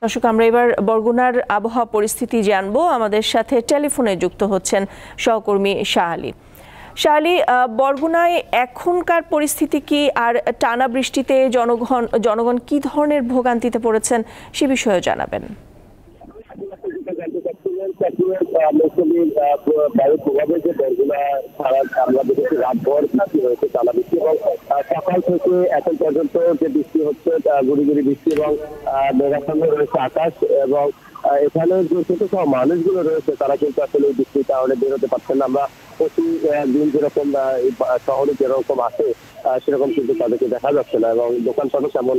দর্শক, আমরা এবার বরগুনার আবহাওয়া পরিস্থিতি জানবো। আমাদের সাথে টেলিফোনে যুক্ত হচ্ছেন সহকর্মী শাহ আলী। শাহ আলী, বরগুনায় এখনকার পরিস্থিতি কি, আর টানা বৃষ্টিতে জনগণ কি ধরনের ভোগান্তিতে পড়েছেন সে বিষয়ে জানাবেন। বায়ুর প্রভাবে যে বরগুনা সারা আমরা দেখেছি রাতভর বৃষ্টি হয়েছে, টানা বৃষ্টি, এবং সকাল থেকে এখন পর্যন্ত যে বৃষ্টি হচ্ছে গুড়ি গুড়ি বৃষ্টি এবং মেঘাচ্ছন্ন রয়েছে আকাশ। এবং এখানে যে ছোট সব মানুষগুলো রয়েছে তারা কিন্তু আসলে এই বৃষ্টির কারণে বেরোতে পারছেন না। আমরা প্রতিদিন যেরকম শহরে যেরকম আসে সেরকম কিন্তু তাদেরকে দেখা যাচ্ছে না, এবং দোকানপাটও তেমন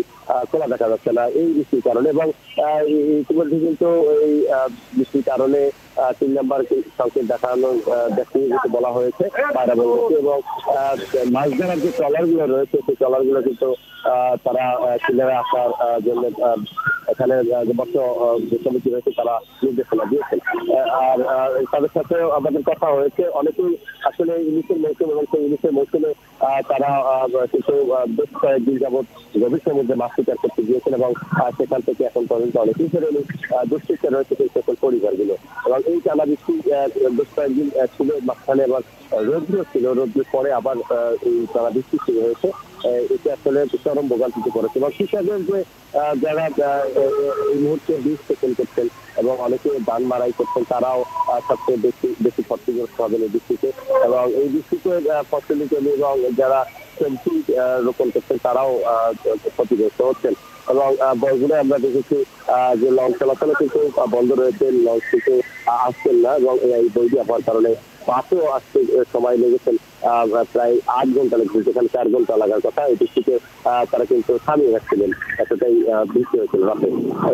খোলা দেখা যাচ্ছে না এই বৃষ্টির কারণে। এবং ইতিমধ্যে কিন্তু এই বৃষ্টির কারণে 3 নম্বর সংকেত দেখানো দেখতে বলা হয়েছে পায়রা বন্দরকে, এবং মাছ ধরার যে ট্রলার গুলো রয়েছে সেই ট্রলার গুলো কিন্তু তারা কিনারে আসার জন্য এখানে যে সমিতি রয়েছে তারা নির্দেশনা দিয়েছেন। আর তাদের সাথে আমাদের কথা হয়েছে, অনেকেই আসলে ইলিশের মৌসুম এবং সেই ইলিশের মৌসুমে তারা কিন্তু বেশ কয়েকদিন যাবৎ গভীর সমুদ্রে মাছ শিকার করতে গিয়েছেন, এবং সেখান থেকে এখন পর্যন্ত অনেকেই ফেরে দুশ্চিন্তা রয়েছে সেই সকল পরিবারগুলো। এবং এই টানা বৃষ্টি বেশ কয়েকদিন ছিল, মাঝখানে আবার রৌদ্র ছিল, রৌদ্রের পরে আবার এই টানা বৃষ্টি শুরু হয়েছে। এতে আসলে চরম ভোগান্তিতে পড়েছে, এবং কৃষকদের যে যারা এই মুহূর্তে বীজ রোপণ করছেন এবং অনেকে ধান মারাই করছেন তারাও সবচেয়ে বেশি ক্ষতিগ্রস্ত হবেন এই বৃষ্টিতে। এবং এই বৃষ্টিতে ফসলি জমি এবং যারা সবজি রোপণ করছেন তারাও ক্ষতিগ্রস্ত হচ্ছেন। এবং বরগুনায় আমরা দেখেছি যে লঞ্চ চলাচলও কিন্তু বন্ধ রয়েছে, লঞ্চ কিন্তু আসছেন না, এবং এই বৈধি হওয়ার কারণে বাসেও আসতে সময় লেগেছেন প্রায় 8 ঘন্টা লেগেছে, যেখানে 4 ঘন্টা লাগার কথা। এই বৃষ্টিতে তারা কিন্তু থামিয়ে রাখছিলেন, এতটাই বৃষ্টি হয়েছিল রাতে।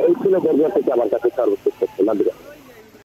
এই ছিল বরগুনা থেকে আমার কাছে সর্বোচ্চ।